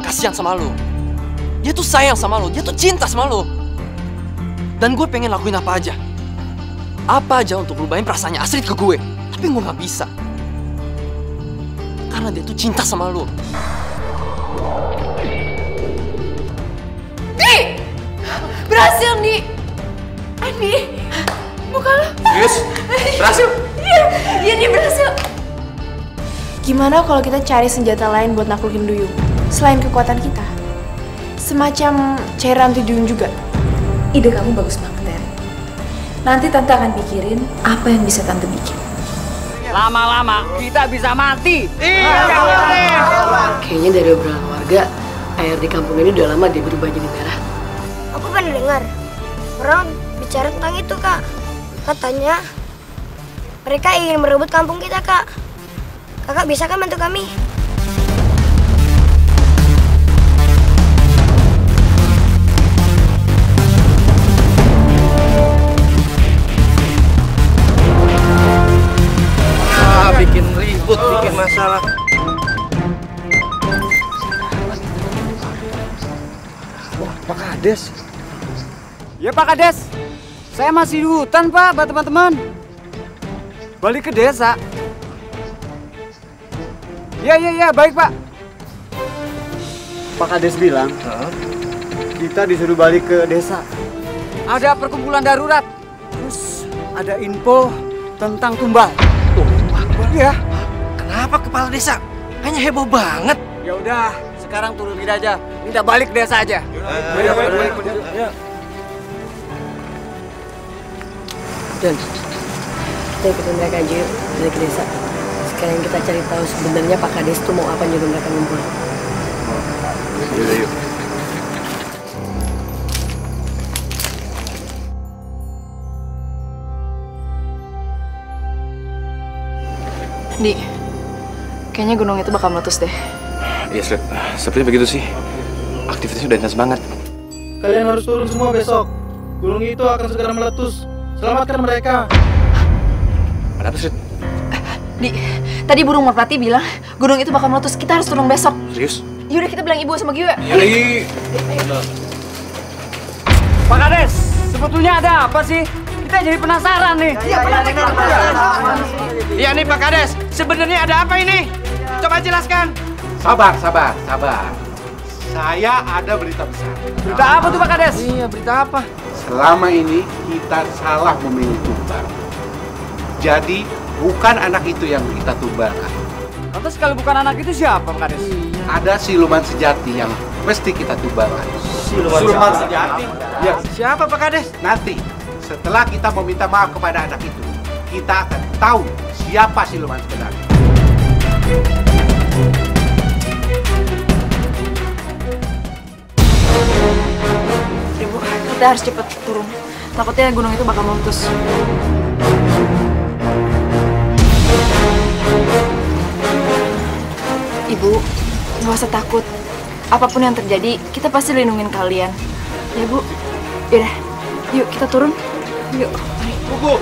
kasihan sama lo. Dia tuh sayang sama lo, dia tuh cinta sama lo. Dan gue pengen lakuin apa aja. Apa aja untuk lupain perasaannya Astrid ke gue. Tapi gue gak bisa. Karena dia tuh cinta sama lo. Di! Berhasil, Di! Di! Muka lo. Serius? Berhasil? Iya, Di berhasil. Gimana kalau kita cari senjata lain buat naklukin Duyung? Selain kekuatan kita. Semacam cairan anti Duyung juga. Ide kamu bagus banget, Ter. Nanti Tante akan pikirin apa yang bisa Tante bikin. Lama-lama kita bisa mati. Iya, Kayaknya dari obrolan warga, air di kampung ini udah lama dia berubah jadi merah. Aku pernah dengar orang bicara tentang itu, Kak. Katanya mereka ingin merebut kampung kita, Kak. Kakak bisa kan bantu kami? Bikin ribut, bikin masalah. Wah, Pak Kades. Ya Pak Kades, saya masih di hutan Pak, buat teman-teman. Balik ke desa. Iya, baik Pak. Pak Kades bilang, kita disuruh balik ke desa. Ada perkumpulan darurat. Terus ada info tentang tumbal. Iya. Kenapa kepala desa? Hanya heboh banget. Ya udah, sekarang turunin aja. Minta balik ke desa aja. Ayo. Dan kita ikutin mereka aja yuk, balik ke desa. Sekarang kita cari tahu sebenarnya Pak Kades tuh mau apa nyuruh mereka ngumpul. Yuk. Di, kayaknya gunung itu bakal meletus deh. Iya, Astrid. Sepertinya begitu sih. Aktivitasnya udah intens banget. Kalian harus turun semua besok. Gunung itu akan segera meletus. Selamatkan mereka. Ada apa, Astrid? Di, tadi burung merpati bilang gunung itu bakal meletus. Kita harus turun besok. Serius? Yaudah kita bilang ibu sama Gio ya. Iya. Pak Kades, sebetulnya ada apa sih? Kita jadi penasaran nih. Iya nih Pak Kades, sebenarnya ada apa ini? Coba jelaskan. Sabar. Saya ada berita besar. Berita apa tuh Pak Kades? Iya, berita apa? Selama ini kita salah memilih tumbal. Jadi bukan anak itu yang kita tumbalkan. Lantas kalau bukan anak itu siapa Pak Kades? Ada siluman sejati yang mesti kita tumbalkan. Siluman sejati. Ya, Siapa Pak Kades? nanti setelah kita meminta maaf kepada anak itu, kita akan tahu siapa siluman sebenarnya. Ibu, kita harus cepet turun. Takutnya gunung itu bakal meletus. Ibu, nggak usah takut. Apapun yang terjadi, kita pasti lindungin kalian. Ya Bu, yaudah, yuk kita turun. Yuk, mari. Tunggu.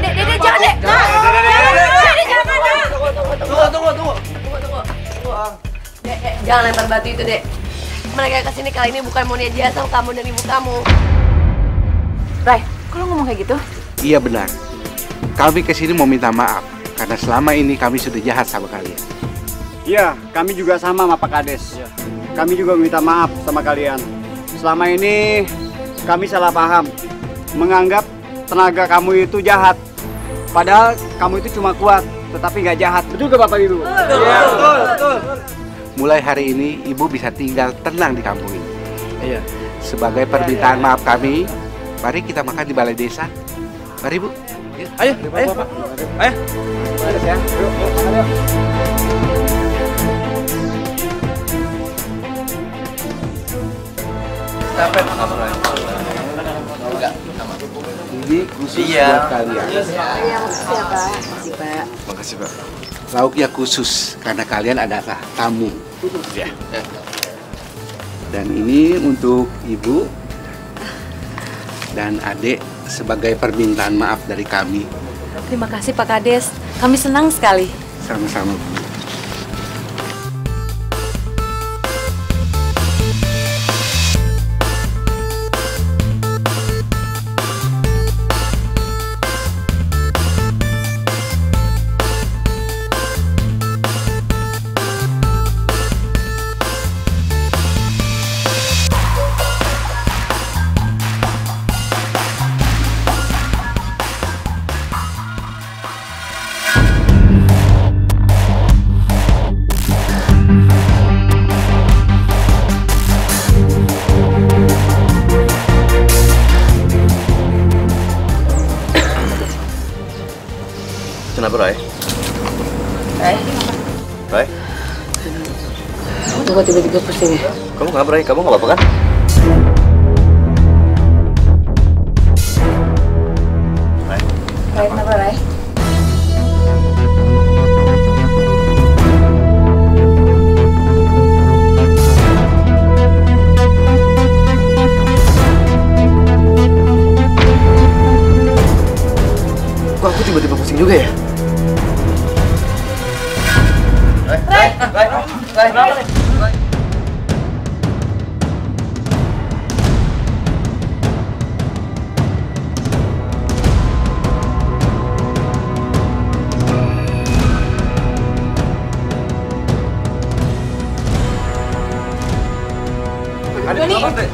Dek, jangan dek. Tunggu. Dek, jangan lempar batu itu, Dek. Mereka kesini kali ini bukan mau niat jahat sama kamu dan ibu kamu. Rai, kok lo ngomong kayak gitu? Iya benar. Kami kesini mau minta maaf karena selama ini kami sudah jahat sama kalian. Iya, kami juga sama Pak Kades. Kami juga minta maaf sama kalian. Selama ini kami salah paham. Menganggap tenaga kamu itu jahat. Padahal kamu itu cuma kuat, tetapi nggak jahat. Betul gak Bapak Ibu? Iya, betul. Mulai hari ini ibu bisa tinggal tenang di kampung ini. Iya. Sebagai permintaan maaf kami, mari kita makan di balai desa. Mari Bu. Ayo. Capek kamu, Rai? Enggak, sama. Ini khusus Iya. buat kalian. Iya, makasih ya, Pak. Makasih, Pak. Makasih, Pak. lauknya khusus karena kalian adalah tamu. Ya. Dan ini untuk ibu dan adik sebagai permintaan maaf dari kami. Terima kasih Pak Kades, kami senang sekali. Sama-sama. Kenapa, Ray? Ray? Kamu kok tiba-tiba pusing ya? Kamu kenapa, Ray? Kamu nggak apa-apa kan? Ray, kenapa Ray? Kok aku tiba-tiba pusing juga ya? Ray.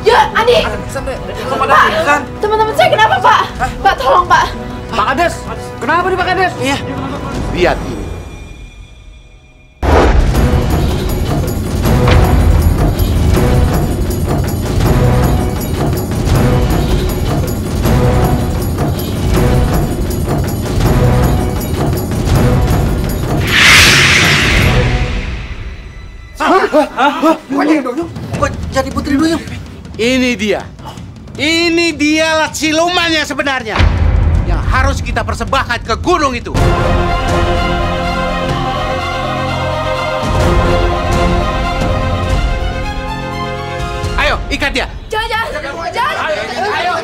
Ya, Andi. Pak, teman-teman saya kenapa, Pak? Pak, tolong, Pak. Pak Kades, kenapa nih Pak Kades? Iya. Lihat ini. Kok jadi Putri Duyung? Ini dia. Ini dialah siluman yang sebenarnya. Yang harus kita persembahkan ke gunung itu. Ayo, ikat dia. Jangan. Ayo.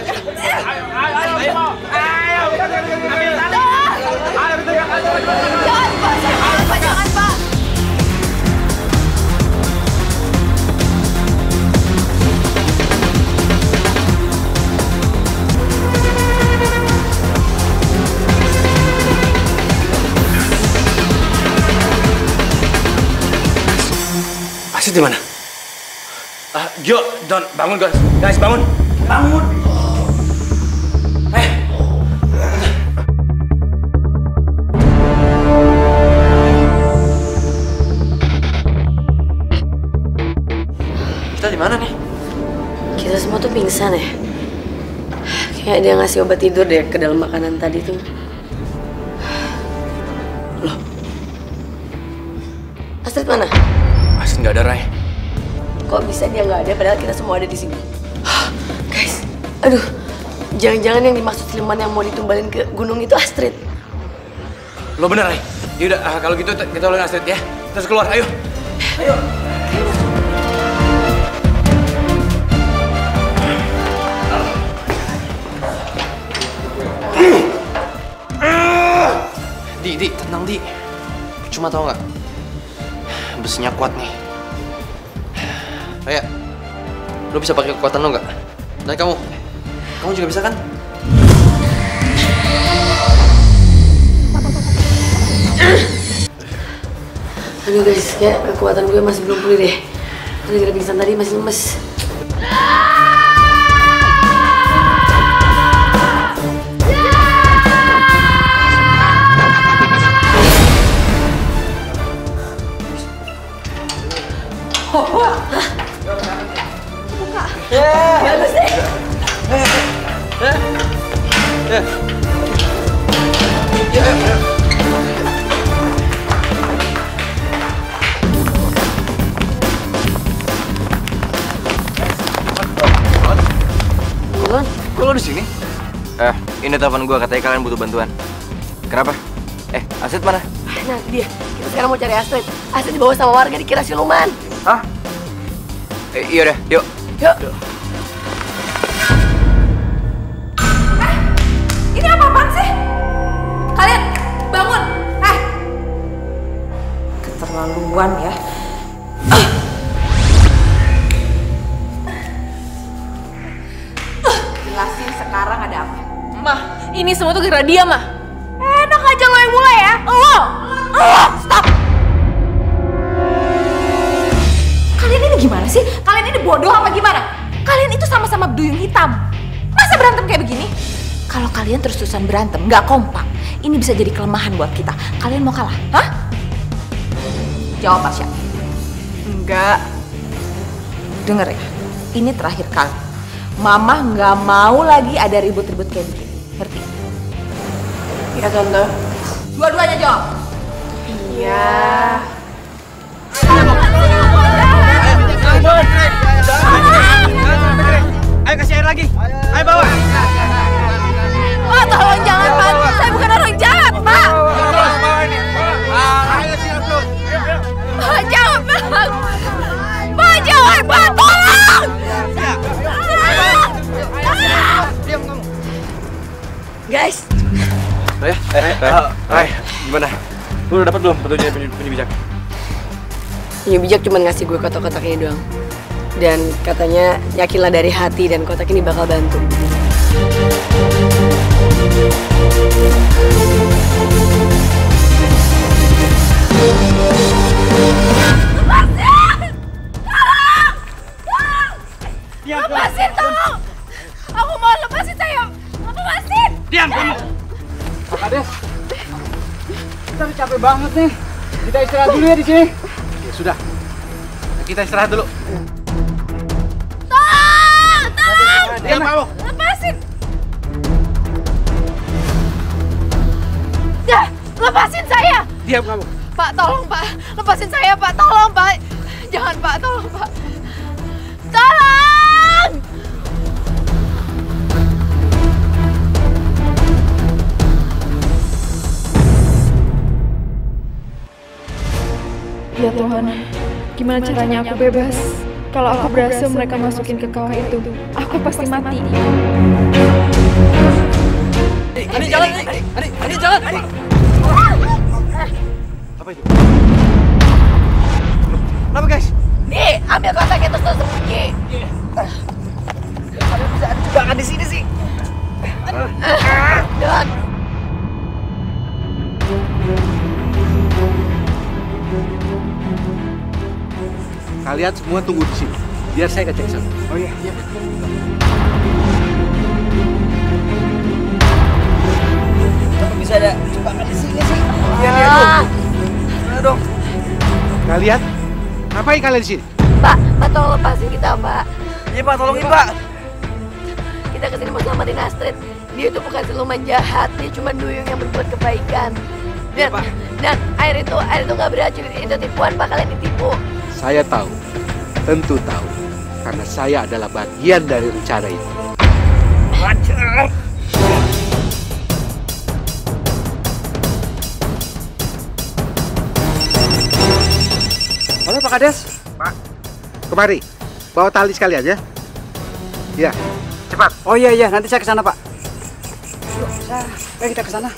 Jangan, Pak. Saya malu, Pak. Jangan, Pak. Asit di mana? Gio, Don, bangun guys. Guys, bangun. Bangun. Kita di mana nih? Kita semua tuh pingsan ya. Kayak dia ngasih obat tidur deh ke dalam makanan tadi tuh. Loh. Astrid mana? Asit nggak ada, Ray. Kok bisa dia nggak ada padahal kita semua ada di sini? Guys, aduh, jangan-jangan yang dimaksud siluman yang mau ditumbalin ke gunung itu Astrid. Lo bener, Ray. Yaudah, kalau gitu kita tolongin Astrid ya. Terus keluar, ayo. Ayo. Di, tenang, Di. Cuma tau nggak? Besinya kuat nih. Raya, lo bisa pakai kekuatan lo nggak? Dan kamu juga bisa kan? Aduh guys, kayak kekuatan gue masih belum pulih deh. Gara-gara pingsan tadi masih lemes. Bagus deh. Kok lo di sini? Ini telepon gue, katanya kalian butuh bantuan. Kenapa? Asit mana? Nah, dia. sekarang mau cari Astrid. Astrid dibawa sama warga dikira siluman. Hah? Iya udah, yuk. Yuk. Ini apa-apaan sih? Kalian bangun. Keterlaluan ya. Jelasin sekarang ada apa? Mah, ini semua tuh gara dia, Mah. Enak aja lo yang mulai ya. Stop. Kalian ini gimana sih? Kalian ini bodoh apa gimana? Kalian itu sama-sama duyung hitam. Masa berantem kayak begini? Kalau kalian terus-terusan berantem, nggak kompak, ini bisa jadi kelemahan buat kita. Kalian mau kalah? Hah? Jawab, Tasya. Enggak. Dengar ya, ini terakhir kali. Mama nggak mau lagi ada ribut-ribut kayak begini. Ngerti? Iya, Tante. Dua-duanya jawab. Iya. Ayo kasih air lagi. Ayo bawa. Pak, tolong jangan, Pak. Saya bukan orang jahat, Pak. Pak, jangan, Pak. Pak, jangan, Pak. Tolong. Guys. Gimana? Lu udah dapat belum petunjuknya penyu bijak? Penyu bijak cuma ngasih gue kotak-kotak ini doang. Dan katanya yakinlah dari hati dan kotak ini bakal bantu. Lepasin, tolong. Aku mau lepasin saya. Lepasin. Diam kamu. Pak Kades, kita udah capek banget nih. Kita istirahat dulu ya di sini. Ya sudah, kita istirahat dulu. Tolong. Diam kamu. Lepasin. Ya, lepasin saya. Diam kamu. Pak, tolong, Pak. Lepasin saya, Pak. Tolong, Pak. Jangan, Pak. Tolong, Pak. Tolong! Ya Tuhan, gimana caranya aku bebas? Kalau aku berhasil mereka masukin ke kawah itu, aku pasti mati. Ani jalan, Ani jalan. Apa itu? Kenapa guys? Nih, ambil kotak itu terus sembunyi. Ada bisa juga kan di sini sih. Dan Kalian semua tunggu di sini. Biar saya ngecek sana. Oh iya. Kenapa bisa ada jebakan di sini sih? Iya, lihat dong. Kalian, ngapain kalian di sini? Pak, tolong lepasin kita, Pak. Iya Pak, tolongin Pak. Kita kesini mau selamatin Astrid. Dia itu bukan siluman jahat, dia cuma duyung yang berbuat kebaikan. Dan air itu nggak beracun, itu tipuan, Pak. Kalian ditipu. Saya tahu, tentu tahu, karena saya adalah bagian dari rencana itu. Halo Pak Kades. Pak, kemari, bawa tali sekalian ya. Ya, cepat. Oh iya, nanti saya ke sana Pak. Ayo kita ke sana.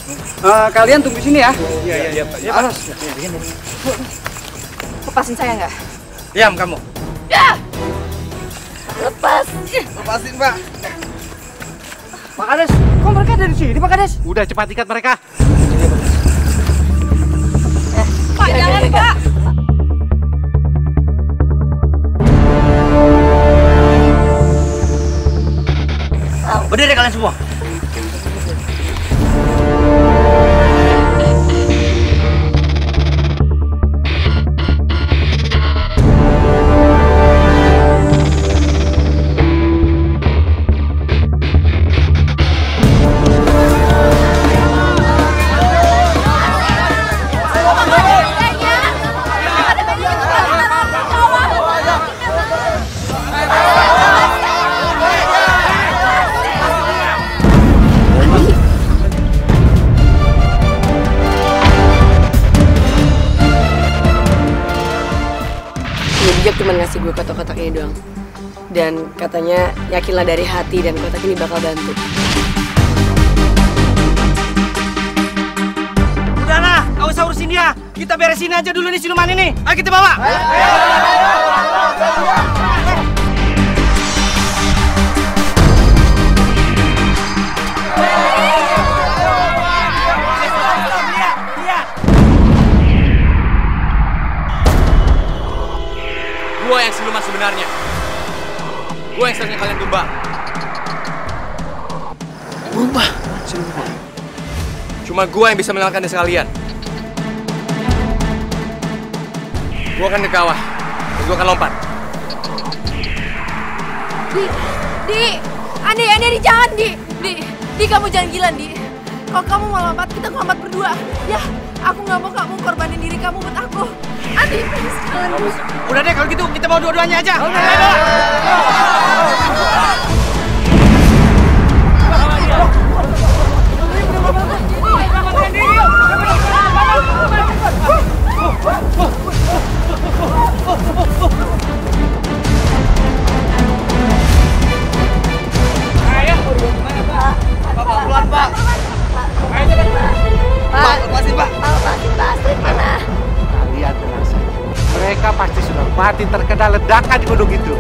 Kalian tunggu sini ya. Iya Pak. Ya, Pak. Lepasin saya nggak? Diam kamu. Ya! Lepas. Lepasin Pak. Pak Kades, kok mereka ada di sini Pak Kades? Udah cepat ikat mereka. Pak, jangan, Pak. Berdiri kalian semua. Jack cuma ngasih gue kotak-kotak ini doang. Dan katanya yakinlah dari hati dan kotak ini bakal bantu. Udahlah, gak usah urusin dia. Kita beresin aja dulu nih siluman ini. Ayo kita bawa. Gua yang siluman sebenarnya. Gua yang seharusnya kalian tumbang. Tumbang? Siluman? Cuma gua yang bisa menyelamatkan desa kalian. Gua akan ke kawah. Dan gua akan lompat. Andi, jangan, Di, kamu jangan gila, Di. Kalau kamu mau lompat, kita lompat berdua. Ya, aku nggak mau kamu korbanin diri kamu buat aku. Andi, please, jangan. Udah deh, kalau gitu kita bawa dua-duanya aja. Pelan, Pak. Pak, lepasin, Pak. Lepasin, Pak. Astrid mana? Kalian tenang saja. Mereka pasti sudah mati terkena ledakan di gunung itu.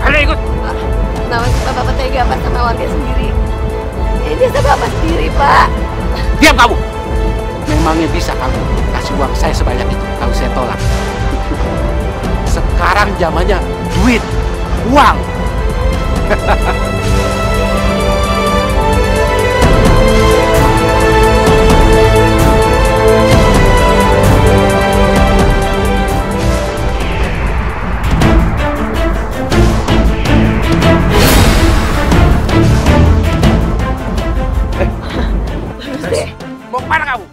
Ayo ikut. Pak, kenapa sih Bapak tega Pak sama warga sendiri? Ini desa Bapak sendiri, Pak. Diam kamu. Memangnya bisa kamu kasih uang saya sebanyak itu kalau saya tolak? Sekarang zamannya duit, uang. Mau kemana kamu?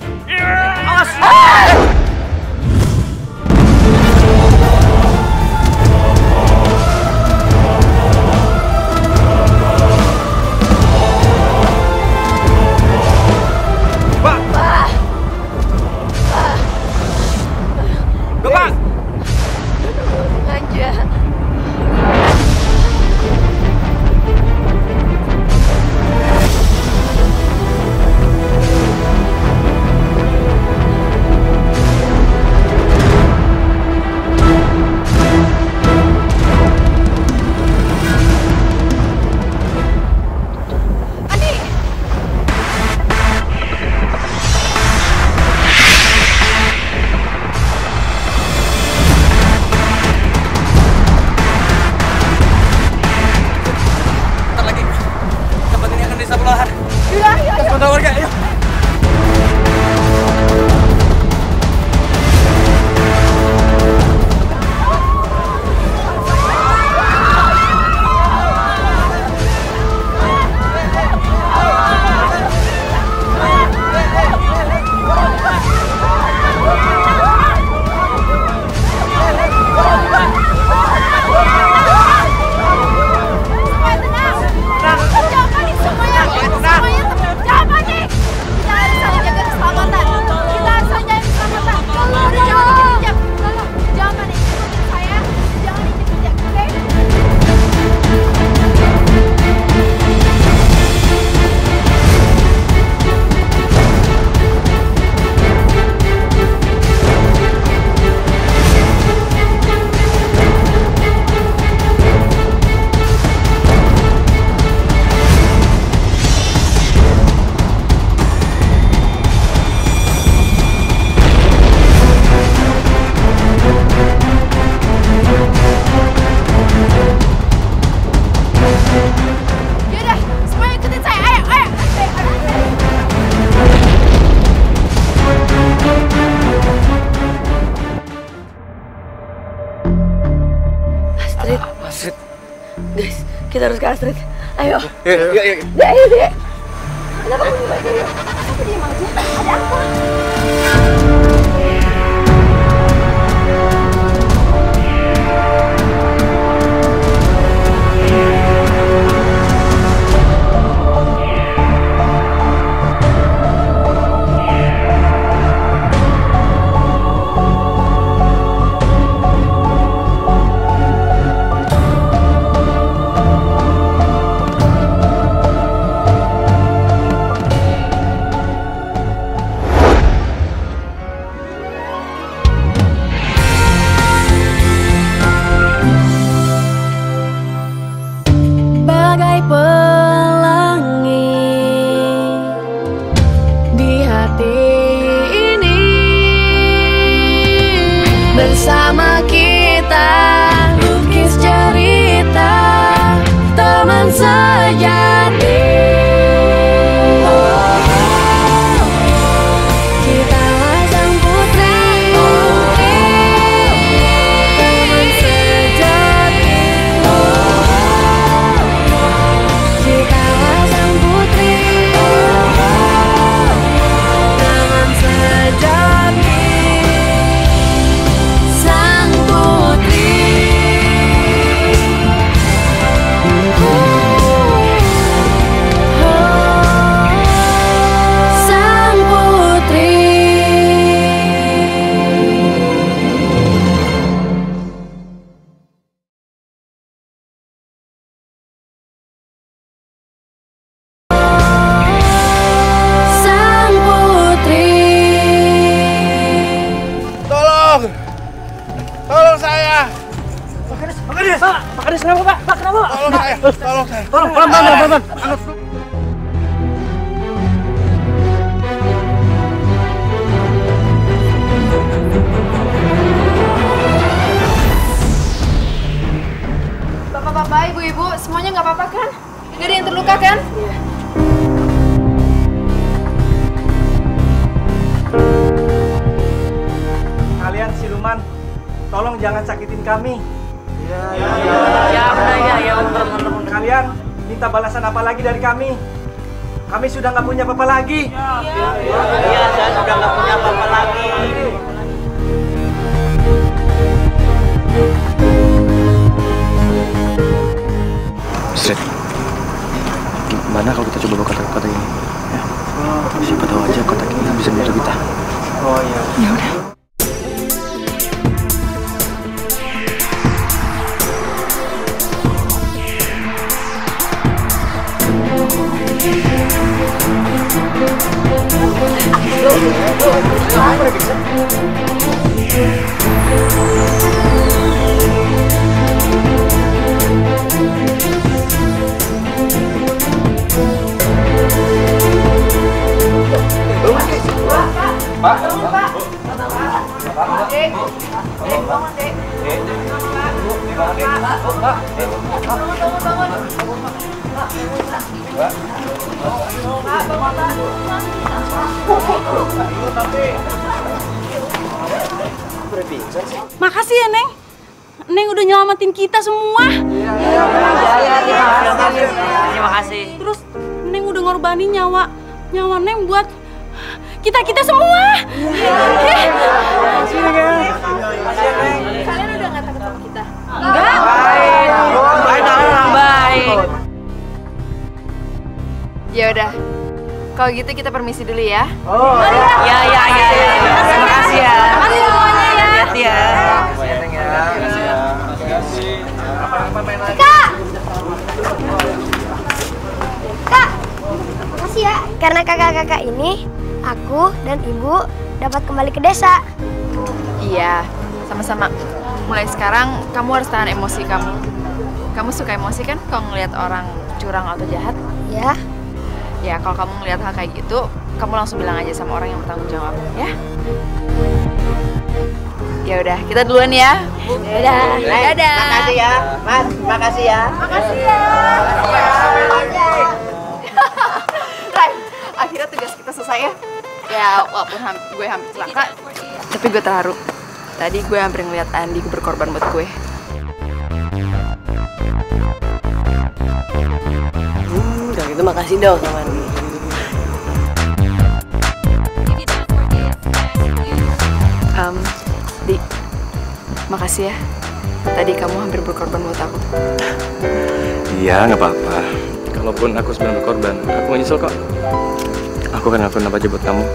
Awas! Bapak! Aja. Guys, kita harus ke Astrid. Ayo. Ayo. Dek. Kenapa kamu diem aja? Aku diem aja. Ada apa? Bersama kita lukis cerita teman sejati. Kitalah sang putri, teman sejati. Kitalah sang putri, teman sejati. Sang putri, sang putri. Sang putri. Tolong! Tolong saya! Pak Kades! Pak Kades! Pak Kades, kenapa Pak? Pak, kenapa? Tolong saya! Tolong saya! Tolong, pelan. Angkat. Bapak-bapak, ibu-ibu, semuanya nggak apa-apa kan? Nggak ada yang terluka kan? Kalian siluman, tolong jangan sakitin kami. Kalian minta balasan apa lagi dari kami? Kami sudah nggak punya apa-apa lagi. Iya, saya sudah nggak punya apa-apa lagi. Astrid, gimana kalau kita coba bawa kotak-kotak ini? Ya. Siapa tahu aja kotak ini bisa membantu kita. Oh iya. Ya udah. Makasih ya, Neng. Neng udah nyelamatin kita semua. Terima kasih. Terus Neng udah ngorbanin nyawa Neng buat kita semua. Kalian udah nggak takut sama kita? Enggak. Baik. Ya udah. Kalau gitu kita permisi dulu ya. Oh. Ya. Terima kasih ya. Terima kasih semuanya ya. Hati-hati ya. Kak, makasih ya. Karena kakak-kakak ini, aku dan ibu dapat kembali ke desa. Iya, sama-sama. Mulai sekarang kamu harus tahan emosi kamu. Kamu suka emosi kan kalau ngelihat orang curang atau jahat? Ya. Ya, kalau kamu ngelihat hal kayak gitu, kamu langsung bilang aja sama orang yang bertanggung jawab, ya? Ya udah, kita duluan ya. Dadah. Dadah. Makasih ya, Mas. Makasih ya. Makasih ya. Rai, akhirnya tugas kita selesai ya. Ya, walaupun gue hampir celaka, tapi gue terharu. Tadi gue hampir ngeliat Andi berkorban buat gue. Kalau gitu makasih dong sama Andi. Di, makasih ya. Tadi kamu hampir berkorban buat aku. Iya, nggak apa-apa. Kalaupun aku sebenarnya berkorban, aku nggak nyesel kok. Aku akan ngelakuin apa aja buat kamu.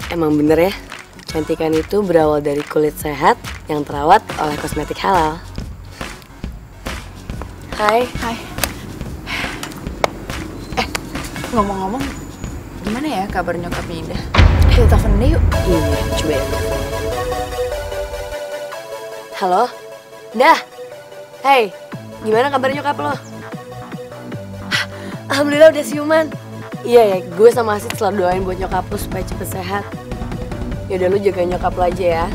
Emang bener ya, kecantikan itu berawal dari kulit sehat yang terawat oleh kosmetik halal. Hai. Hai. Ngomong-ngomong, gimana ya kabar nyokapnya Indah? Kita telepon deh yuk. Iya, coba ya. Halo? Dah. Hey, gimana kabar nyokap lo? Alhamdulillah udah siuman. Iya ya, gue sama Asid selalu doain buat nyokap lo supaya cepet sehat. Yaudah lu jaga nyokap lo aja ya.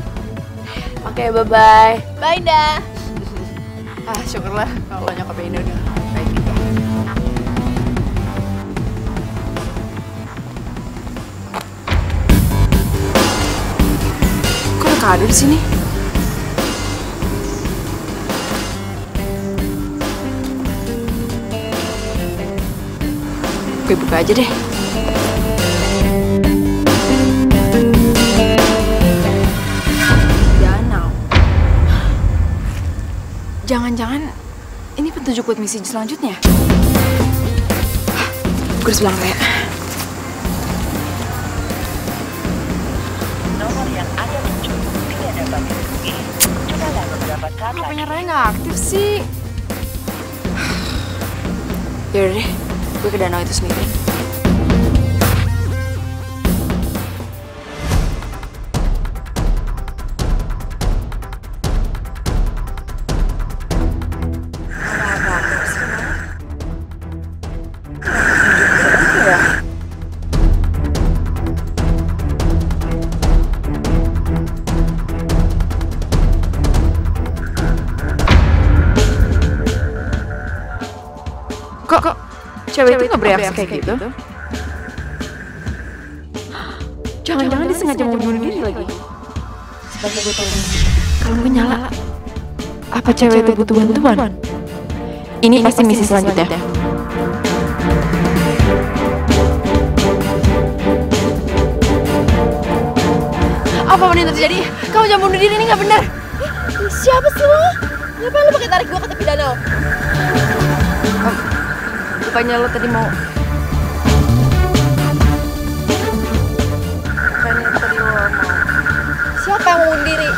Oke, bye-bye. Bye, Dah. Syukurlah kalau nyokapnya Indah udah baik gitu. Kok ada kado di sini? Gue buka aja deh. Danau. Jangan-jangan ini petunjuk buat misi selanjutnya. Gue harus bilang Raya. Nomor yang ada muncul tidak dapat dihubungi. Cobalah beberapa saat lagi. Kenapa Raya nggak aktif sih? Yaudah deh, gue ke danau itu sendiri. Kok cewek itu nggak bereaksi kayak gitu? Jangan-jangan dia sengaja mau bunuh diri lagi. Sebagai gue tahu. Kalau gue nyala, apa cewek itu butuh bantuan? Ini pasti misi selanjutnya. Apa yang terjadi? Kamu jangan bunuh diri, ini nggak benar. Siapa sih lo? Ngapain lo pakai tarik gue ke tepi danau? Bukannya lo tadi mau... Siapa yang mau bunuh diri?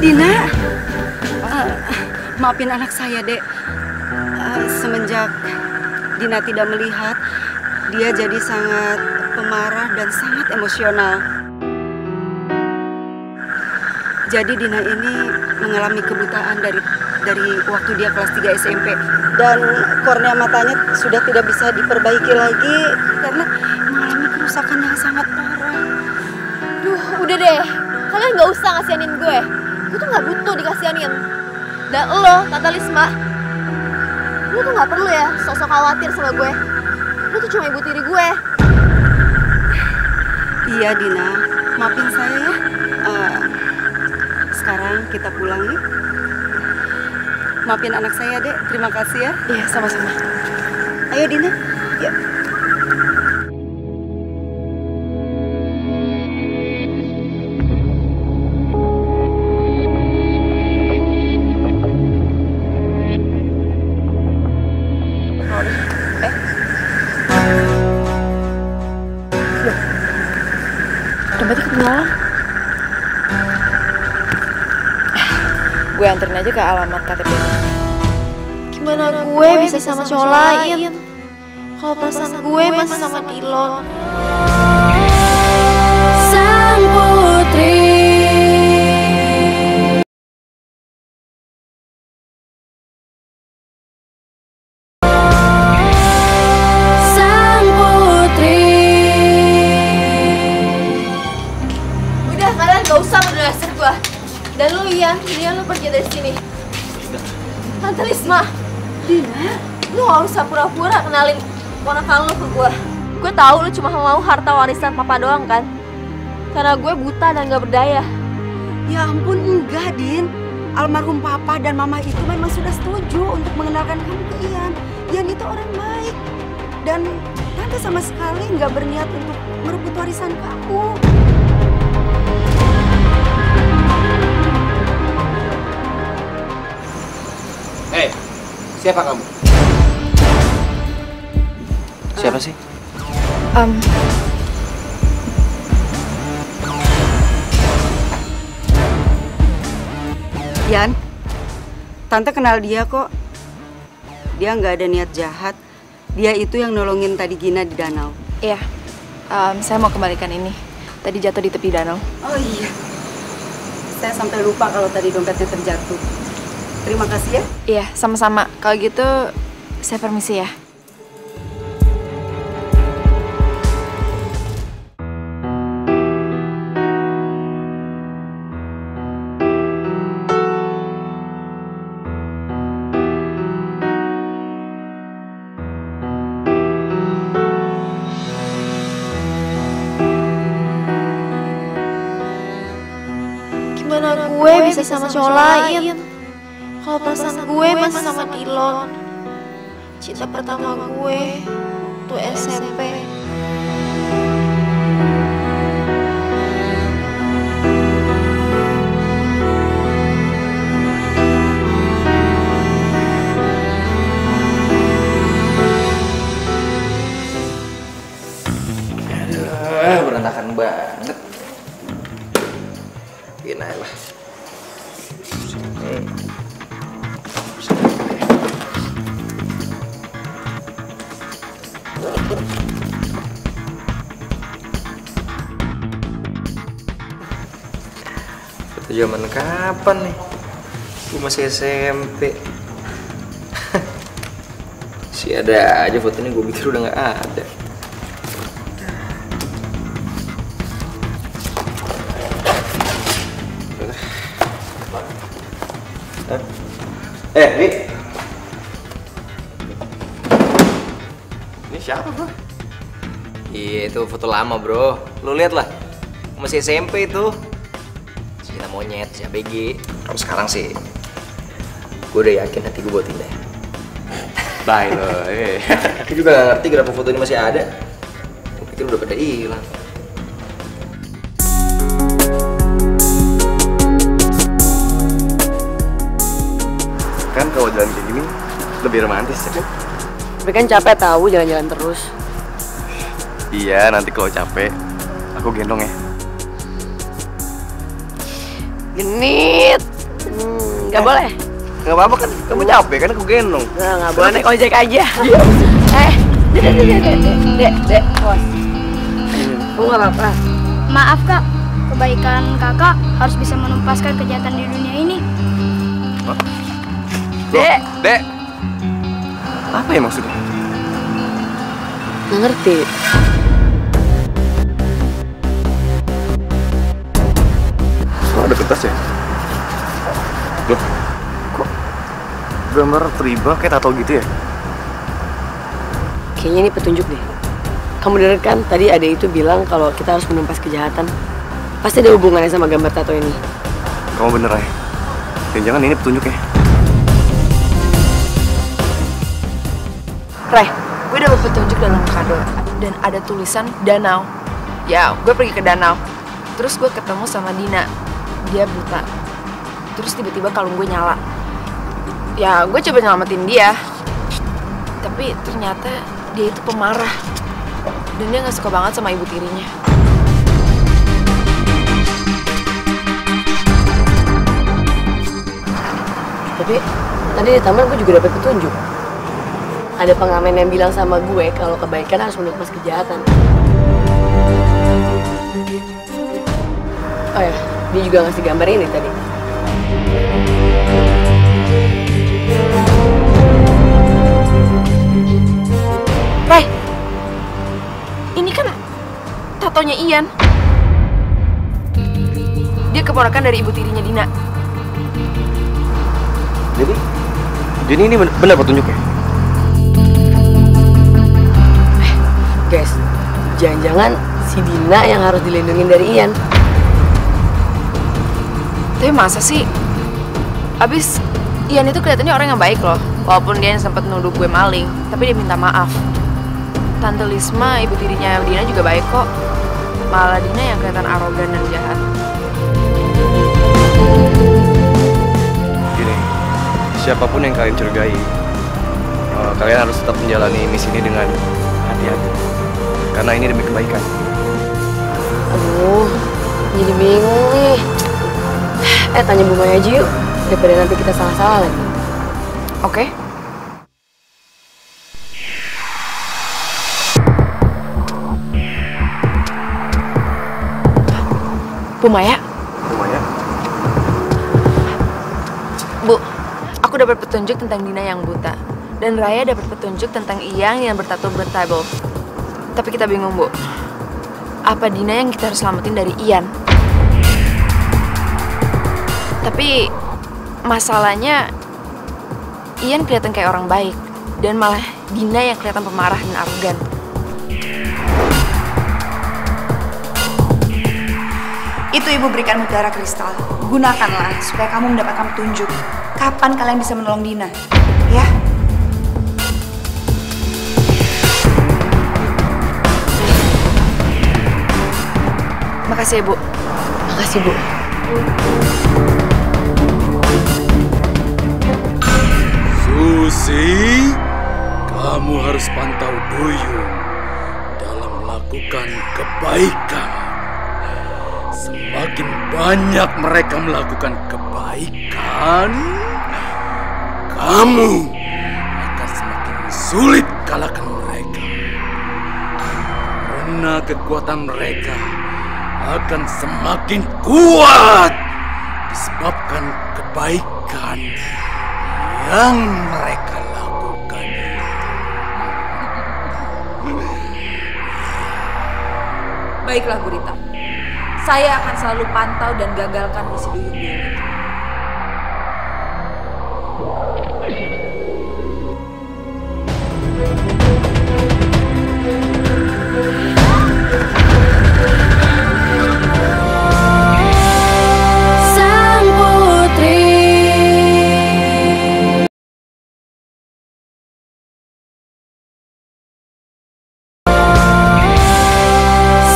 Dina, maafin anak saya, Dek. Semenjak Dina tidak melihat, dia jadi sangat pemarah dan sangat emosional. Jadi Dina ini mengalami kebutaan dari waktu dia kelas 3 SMP. Dan kornea matanya sudah tidak bisa diperbaiki lagi karena mengalami kerusakan yang sangat parah. Duh, udah deh. Kalian nggak usah ngasihanin gue. Gue tuh nggak butuh dikasihanin. Dan lo, Tante Lisma, lo tuh nggak perlu ya sok-sok khawatir sama gue. Lo tuh cuma ibu tiri gue. Iya, Dina. Maafin saya ya. Sekarang kita pulang nih. Maafin anak saya, Dek. Terima kasih ya. Iya, sama-sama. Ayo, Dina. Yuk. Dompetnya ketinggalan. Gue anterin aja ke alamat KTP. Gimana gue bisa sama cowok lain? Kalau perasaan gue masih sama Dilo. Sang putri. Sang putri. Udah, kalian gak usah ngedasar gue. Dan lu Ian, lu pergi dari sini. Tante Lisma, Dina, lu gak usah pura-pura kenalin ponakan lu ke gue. Gue tahu lu cuma mau harta warisan papa doang kan? Karena gue buta dan gak berdaya. Ya ampun, enggak, Din. Almarhum papa dan mama itu memang sudah setuju untuk mengenalkan kamu ke Ian. Ian itu orang baik. Dan tante sama sekali nggak berniat untuk merebut warisan kamu. Hei, siapa kamu? Siapa sih? Yan, Tante kenal dia kok. Dia nggak ada niat jahat. Dia itu yang nolongin tadi Gina di danau. Iya, saya mau kembalikan ini. Tadi jatuh di tepi danau. Oh iya, saya sampai lupa kalau tadi dompetnya terjatuh. Terima kasih ya. Iya, sama-sama. Kalau gitu, saya permisi ya. Gimana gue bisa sama cowok lain? Kalau perasaan gue masih sama Dilon. Cinta pertama gue tuh SMP. Aduh, berantakan banget. Gini lah. Itu zaman kapan nih? Gue masih SMP. Si ada aja foto ini, gue pikir udah nggak ada. Ri. Ini siapa, bro? Iya, itu foto lama, bro. Lu lihat lah. Masih SMP itu. Cinta monyet, si ABG. Kalau sekarang sih, gue udah yakin hati gue buat Indah. Bye lo. Aku juga gak ngerti kenapa foto ini masih ada. Gue pikir udah pada hilang. Kan kalau jalan kayak gini lebih romantis ya kan? Tapi kan capek tahu jalan-jalan terus. Iya, nanti kalau capek aku gendong ya. Genit. Gak boleh. Gak apa-apa kan, kamu capek kan aku gendong. Nggak boleh, naik ojek aja. Dek, bos. Kamu nggak apa-apa? Maaf kak, kebaikan kakak harus bisa menuntaskan kejahatan di dunia ini. Hah? Dek. Apa ya maksudnya? Nggak ngerti. Oh, ada kertas ya? Loh, kok gambar teribah kayak tato gitu ya? Kayaknya ini petunjuk deh. Kamu denger kan tadi ada itu bilang kalau kita harus menumpas kejahatan. Pasti ada hubungannya sama gambar tato ini. Kamu bener ya? Jangan-jangan ini petunjuk ya? Reh, gue dapet petunjuk dalam kado dan ada tulisan danau. Ya, gue pergi ke danau. Terus gue ketemu sama Dina. Dia buta. Terus tiba-tiba kalung gue nyala. Ya, gue coba nyelamatin dia. Tapi ternyata dia itu pemarah. Dan dia gak suka banget sama ibu tirinya. Tapi tadi di taman gue juga dapet petunjuk. Ada pengamen yang bilang sama gue kalau kebaikan harus menumpas kejahatan. Oh ya, dia juga ngasih gambar ini tadi. Ray, ini kan tatonya Ian. Dia keponakan dari ibu tirinya Dina. Jadi ini benar petunjuknya? Guys, jangan-jangan si Dina yang harus dilindungin dari Ian. Tapi masa sih? Abis Ian itu kelihatannya orang yang baik loh. Walaupun dia yang sempat nuduh gue maling, tapi dia minta maaf. Tante Lisma, ibu tirinya Dina juga baik kok. Malah Dina yang kelihatan arogan dan jahat. Gini, siapapun yang kalian curigai, kalian harus tetap menjalani misi ini dengan Hati-hati. Karena ini demi kebaikan. Aduh, jadi bingung nih. Tanya Bu Maya aja yuk. Daripada nanti kita salah-salah lagi. Oke. Bu Maya. Bu Maya? Bu, aku dapat petunjuk tentang Dina yang buta. Dan Raya dapat petunjuk tentang Iyang yang bertato bertabel. Tapi kita bingung, Bu. Apa Dina yang kita harus selamatin dari Ian? Tapi masalahnya Ian kelihatan kayak orang baik. Dan malah Dina yang kelihatan pemarah dan arogan. Itu Ibu berikan mutiara kristal. Gunakanlah supaya kamu mendapatkan petunjuk kapan kalian bisa menolong Dina. Ya? Makasih ya, Bu. Makasih, Bu. Susi, kamu harus pantau Duyung dalam melakukan kebaikan. Semakin banyak mereka melakukan kebaikan, kamu akan semakin sulit kalahkan mereka. Karena kekuatan mereka akan semakin kuat disebabkan kebaikan yang mereka lakukan. Baiklah Gurita, saya akan selalu pantau dan gagalkan misi duyung-duyung itu. Sang Putri.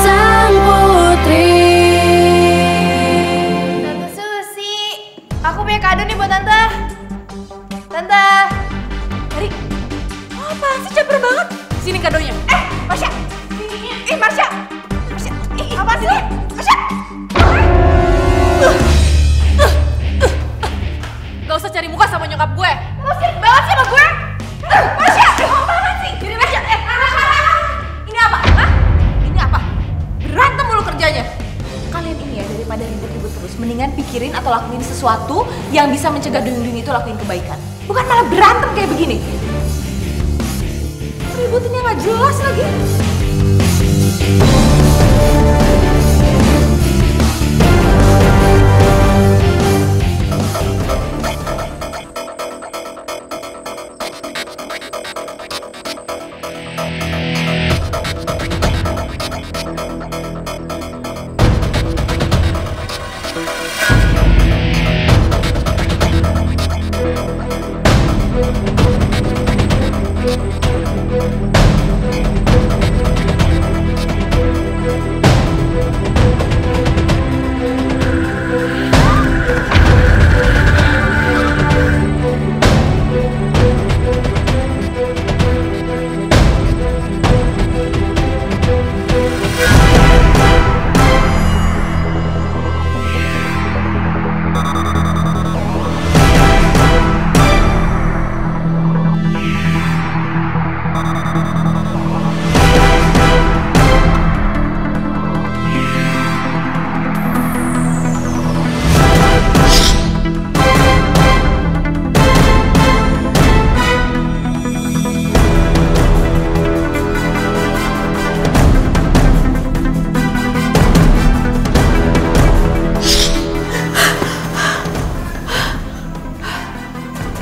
Sang Putri. Tante Susi, aku punya kado nih buat Tante. Tante, Hari, apaan sih caper banget? Sini kadonya. Marsha, Marsha, apa sih ini? Marsha. Gak usah cari muka sama nyokap gue. Lo sih banget sama gue. Marsha, apaan sih? Jadi Marsha, ini apa? Hah? Ini apa? Berantem mulu kerjanya. Kalian ini ya, daripada ribut-ribut terus, mendingan pikirin atau lakuin sesuatu yang bisa mencegah duyung-duyung itu lakuin kebaikan. Bukan malah berantem kayak begini. Ributinnya nggak jelas lagi.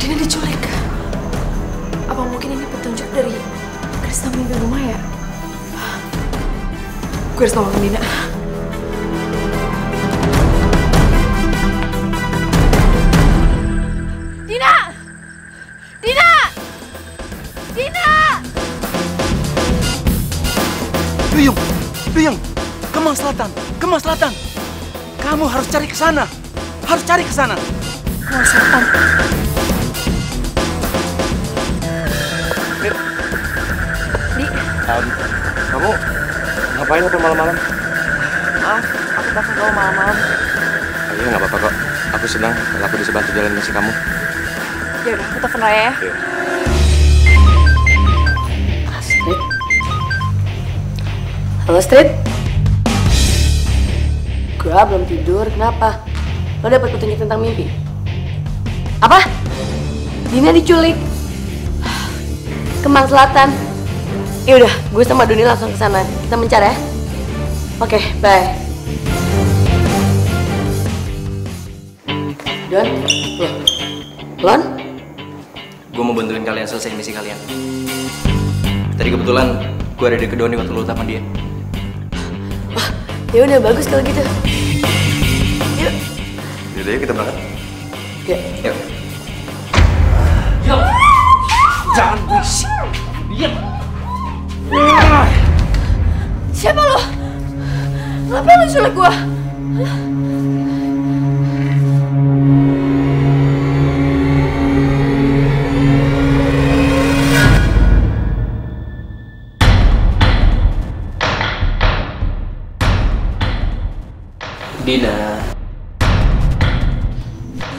Dina diculik. Apa mungkin ini petunjuk dari kristal mimpi Bu Maya? Gue harus nolongin Dina. Dina! Dina! Dina! Duyung, Duyung, Kemang Selatan, Kemang Selatan. Kamu harus cari ke sana. Harus cari ke sana. Kemang Selatan. Di, Kamu ngapain apa malam-malam? Maaf, aku telepon kamu malam-malam. Iya nggak apa-apa kok. Aku senang kalau aku bisa bantu jalan misi kamu. Ya udah, aku telepon Raya ya. Iya. Astrid. Halo Astrid. Gua belum tidur, kenapa? Lo dapet petunjuk tentang mimpi? Apa? Dina diculik. Kemang Selatan. Ya udah, gue sama Doni langsung ke sana. Kita mencari ya. Oke, bye. Don, Lon? Gue mau bantuin kalian selesai misi kalian. Tadi kebetulan gue ada di Doni waktu lu tapan dia. Wah, ya udah bagus kalau gitu. Yuk. Yaudah yuk kita berangkat. Yuk. Yuk. Yuk. Jangan berisik. Diam. Siapa lo? Ngapain lo culik gua? Dina.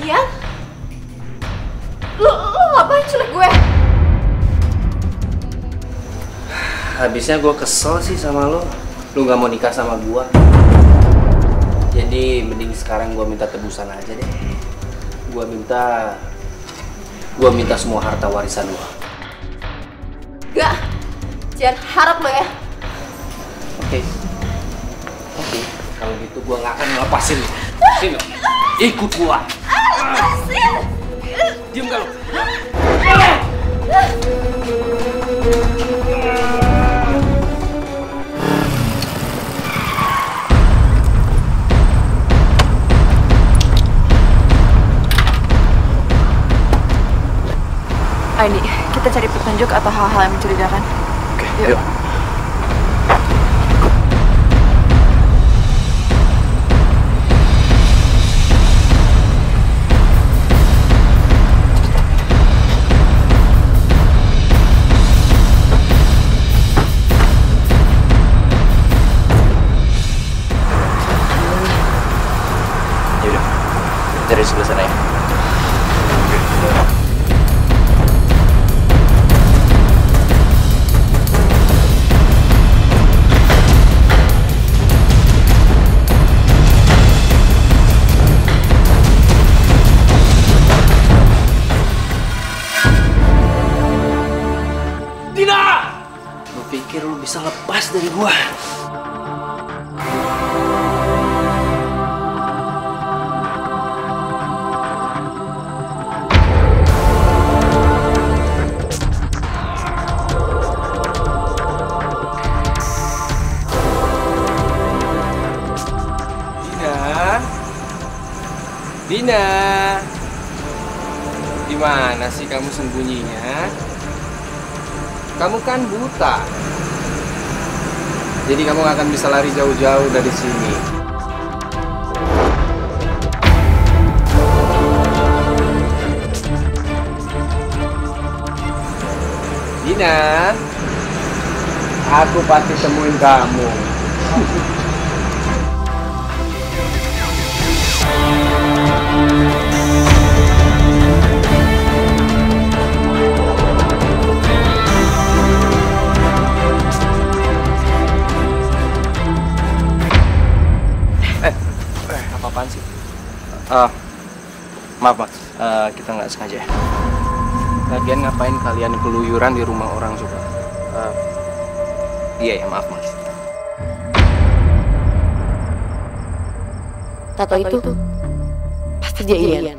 Iya? Lo ngapain culik gue? Habisnya gue kesel sih sama lo. Lu gak mau nikah sama gue. Jadi mending sekarang gue minta tebusan aja deh. Gue minta semua harta warisan lo. Gak, jangan harap lo ya. Oke. Kalau gitu gue gak akan ngelepasin lo. Sini, ikut gue. Diam gak lo? Ini kita cari petunjuk atau hal-hal yang mencurigakan. Oke, yuk. Yaudah, kita dari sebelah sana ya. Pikir lu bisa lepas dari gua. Dina, di mana sih kamu sembunyinya? Kamu kan buta. Jadi kamu gak akan bisa lari jauh-jauh dari sini. Dina, aku pasti temuin kamu. Apaan sih? Maaf Mas, kita nggak sengaja. Lagian ngapain kalian keluyuran di rumah orang juga? Iya ya, maaf Mas. Tato itu pasti dia Ian.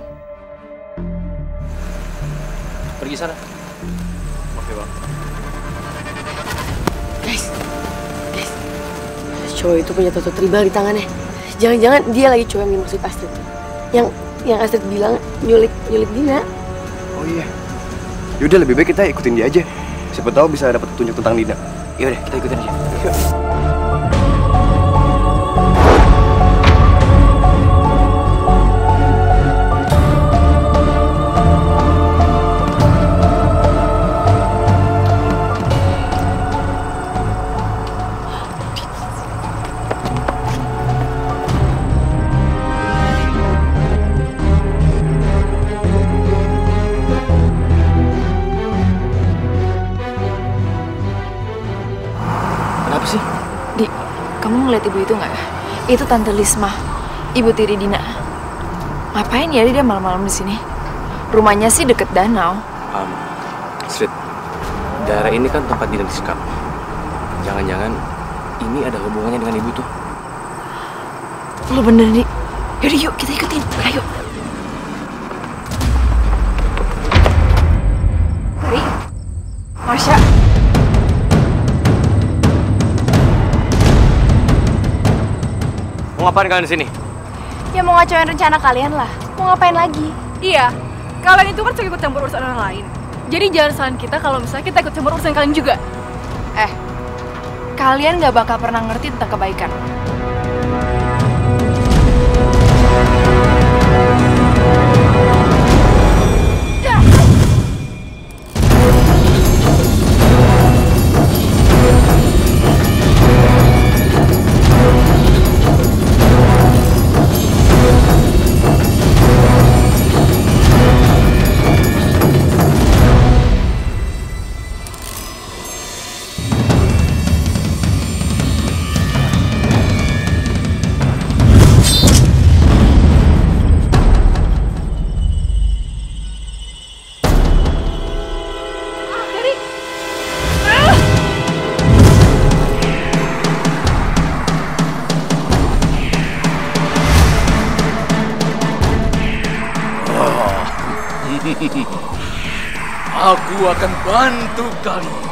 Pergi sana. Oke bang. Guys, cowok itu punya tato tribal di tangannya. Jangan-jangan dia lagi cowok yang dimaksud Astrid. Yang Astrid bilang nyulik Dina. Oh iya. Yaudah lebih baik kita ikutin dia aja. Siapa tahu bisa dapat petunjuk tentang Dina. Yaudah, kita ikutin aja. Yuk. sih? Di, kamu ngeliat ibu itu nggak? Itu Tante Lisma, ibu tiri Dina. Ngapain ya dia malam-malam di sini? Rumahnya sih deket danau. Street, daerah ini kan tempat Dina disekap. Jangan-jangan ini ada hubungannya dengan ibu tuh. Lo bener, Di. Yaudah yuk, kita ikutin. Ayo. Mari. Masya. Mau ngapain kalian di sini? Ya mau ngacauin rencana kalian lah. Mau ngapain lagi? Iya, kalian itu kan suka ikut campur urusan orang lain. Jadi jangan salahin kita kalau misalnya kita ikut campur urusan kalian juga. Kalian gak bakal pernah ngerti tentang kebaikan. Aku akan bantu kalian.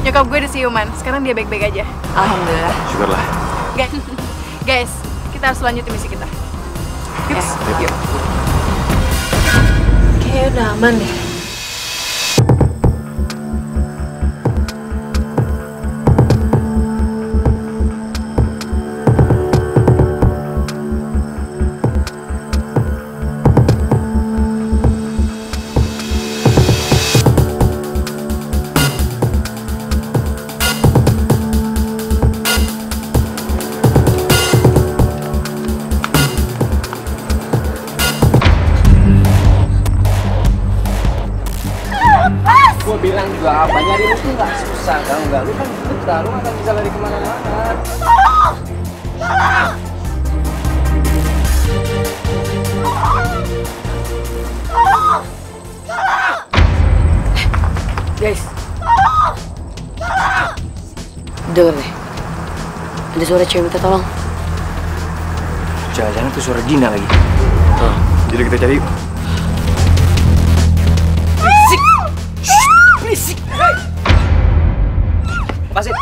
Nyokap gue udah siuman, sekarang dia baik-baik aja. Alhamdulillah. Syukurlah. Guys, kita harus lanjutin misi kita. Yuk. Kayaknya udah aman deh. Gue bilang juga apa, nyari lu tuh gak susah, tau gak? Lu kan buta, lu gak akan bisa lari kemana-mana. Tolong! Tolong! Tolong! Tolong! Guys, Tolong! Tolong! denger deh. Ada suara cewek minta tolong. Jangan-jangan itu suara Dina lagi. Jadi kita cari yuk. Berisik! Berisik! Hei! Lepasin!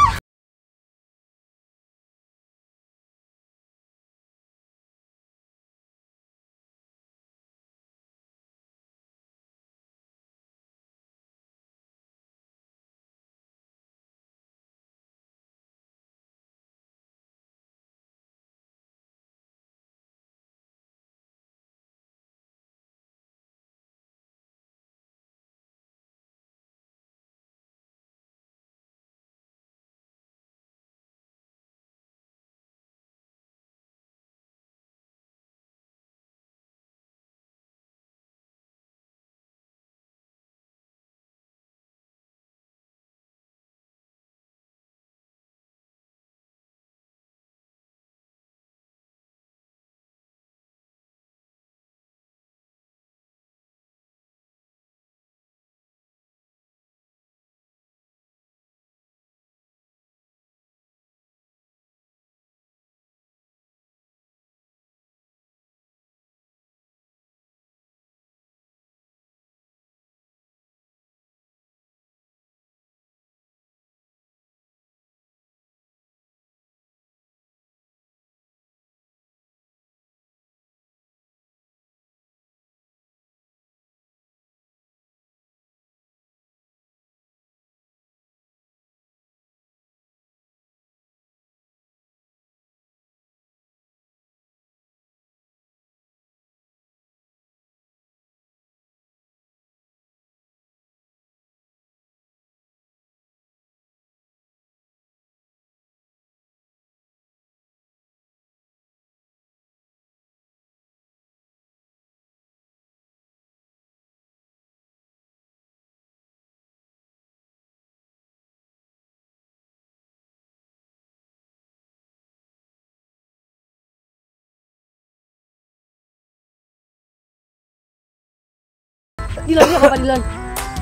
Dilan, ya apa Dilan?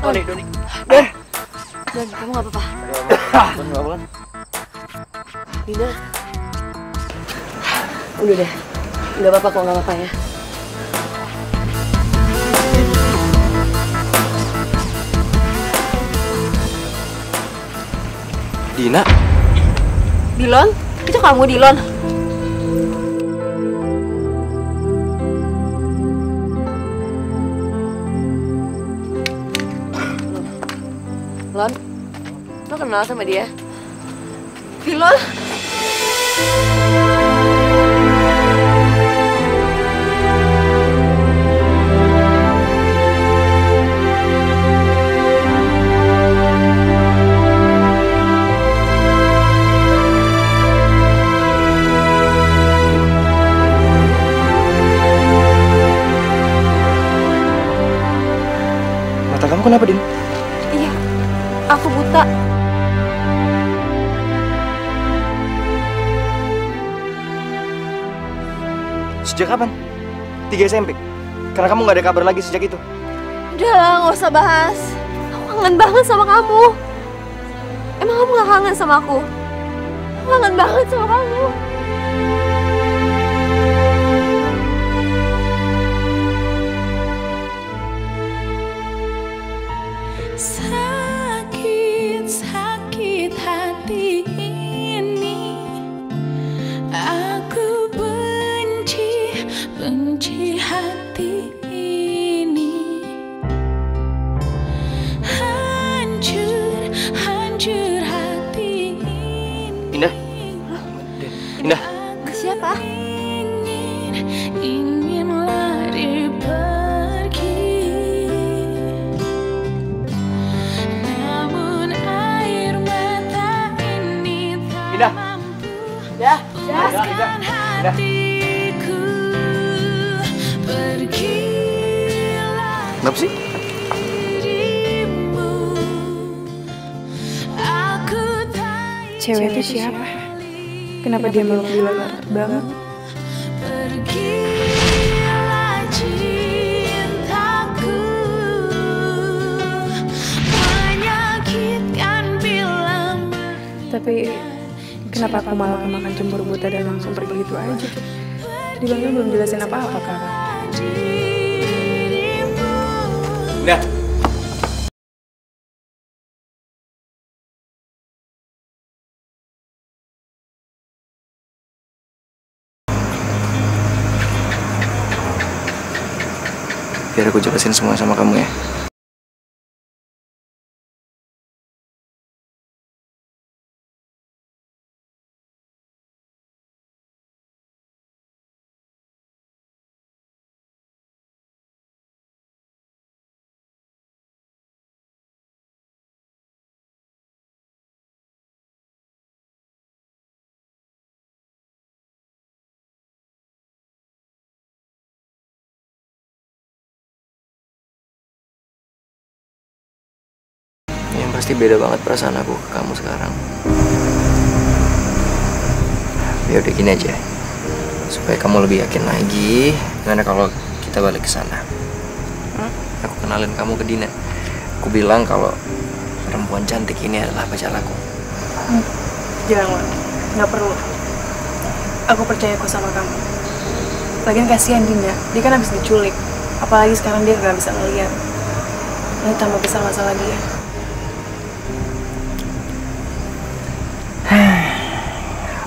Doni. Dan kamu nggak apa-apa? Nggak apa-apa. Dina, udah deh, nggak apa-apa kok, nggak apa-apa ya. Dina? Dilon? Itu kamu Dilon? Lon, lo kenal sama dia? Dilon? Mata kamu kenapa, Din? Iya, aku buta. Sejak kapan? 3 SMP? Karena kamu nggak ada kabar lagi sejak itu. Udah lah, nggak usah bahas. Aku kangen banget sama kamu. Emang kamu gak kangen sama aku? Aku kangen banget sama kamu. Sakit hati ini, aku benci hati ini, hancur hati ini. Indah? Indah? Siapa? Ingin lari pergi, namun air mata ini tak mampu lepaskan hatiku. Pergilah Kenapa sih? dirimu, aku tak Cewek itu siapa? Kenapa dia meluk Dilan banget? pergilah cintaku, menyakitkan bila Tapi kenapa aku malah kemakan cemburu buta dan langsung pergi gitu aja? Dilon kan belum jelasin apa-apa, Kak. Udah. Biar aku jelasin semua sama kamu ya. Yang pasti beda banget perasaan aku ke kamu sekarang. Ya udah gini aja, supaya kamu lebih yakin lagi. Gimana kalau kita balik ke sana? Aku kenalin kamu ke Dina. Aku bilang kalau perempuan cantik ini adalah pacar aku. Jangan, nggak perlu. Aku percaya kok sama kamu. Lagian kasihan Dina, dia kan habis diculik. Apalagi sekarang dia nggak bisa ngeliat. Ini tambah besar masalah dia.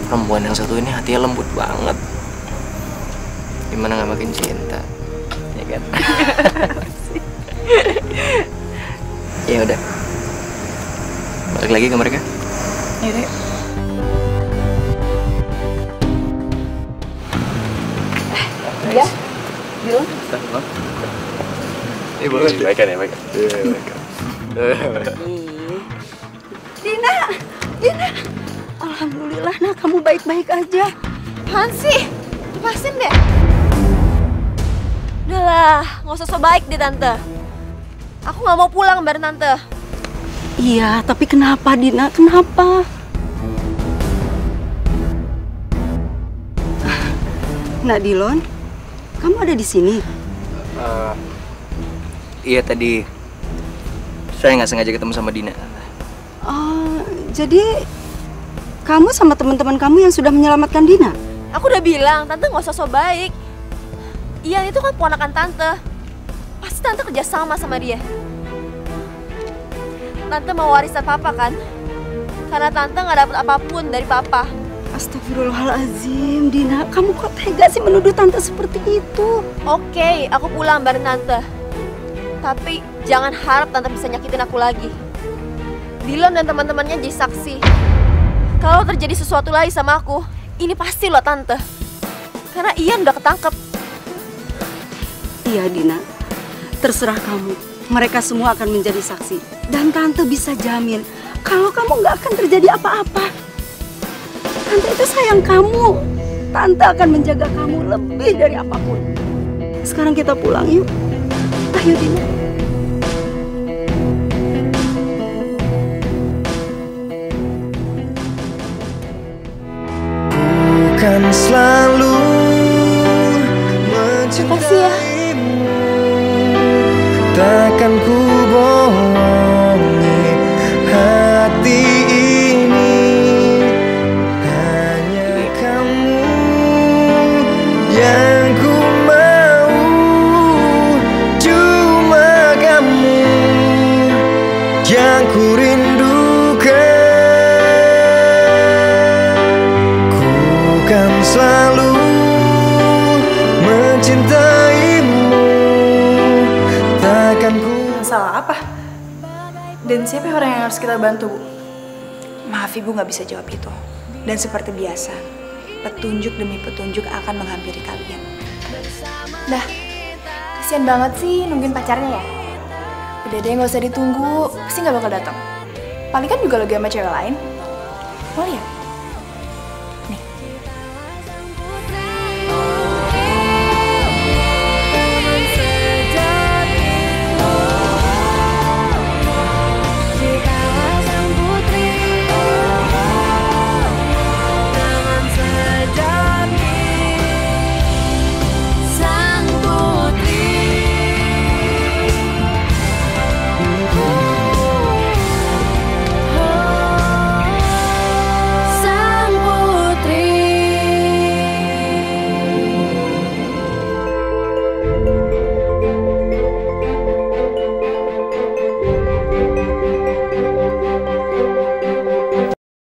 Perempuan yang satu ini hatinya lembut banget. Gimana nggak makin cinta, ya kan? Ya udah, balik lagi ke mereka. Yaudah. Ya, Dilon. Ini boleh baikkan ya, baikkan. Dina, Dina. Alhamdulillah, nah kamu baik-baik aja. Apaan sih? Lepasin deh. Udahlah, nggak usah so baik deh Tante. Aku nggak mau pulang bareng Tante. Iya, tapi kenapa Dina? Kenapa? Nak Dilon, kamu ada di sini? Iya tadi saya nggak sengaja ketemu sama Dina. Jadi kamu sama teman-teman kamu yang sudah menyelamatkan Dina? Aku udah bilang, Tante nggak usah so baik. Ian itu kan ponakan Tante. Pasti Tante kerja sama dia. Tante mau warisan Papa kan? Karena Tante nggak dapet apapun dari Papa. Astagfirullahaladzim, Dina. Kamu kok tega sih menuduh Tante seperti itu? Oke, aku pulang bareng Tante. Tapi jangan harap Tante bisa nyakitin aku lagi. Dilon dan teman-temannya jadi saksi. Kalau terjadi sesuatu lagi sama aku, ini pasti loh Tante. Karena Ian udah ketangkep. Iya Dina, terserah kamu. Mereka semua akan menjadi saksi. Dan Tante bisa jamin kalau kamu nggak akan terjadi apa-apa. Tante itu sayang kamu. Tante akan menjaga kamu lebih dari apapun. Sekarang kita pulang yuk. Ayo Dina. Bukan selalu mencintaimu, takkan ku bohongi hati ini. Hanya kamu yang ku mau, cuma kamu yang ku rindukan. Kan selalu mencintaimu, takkan ku. Masalah apa? Dan siapa orang yang harus kita bantu, Bu? Maaf, Ibu nggak bisa jawab itu. Dan seperti biasa, petunjuk demi petunjuk akan menghampiri kalian. Dah, kasian banget sih nungguin pacarnya ya. Udah deh, nggak usah ditunggu, pasti nggak bakal datang. Paling kan juga lagi sama cewek lain. Mau lihat?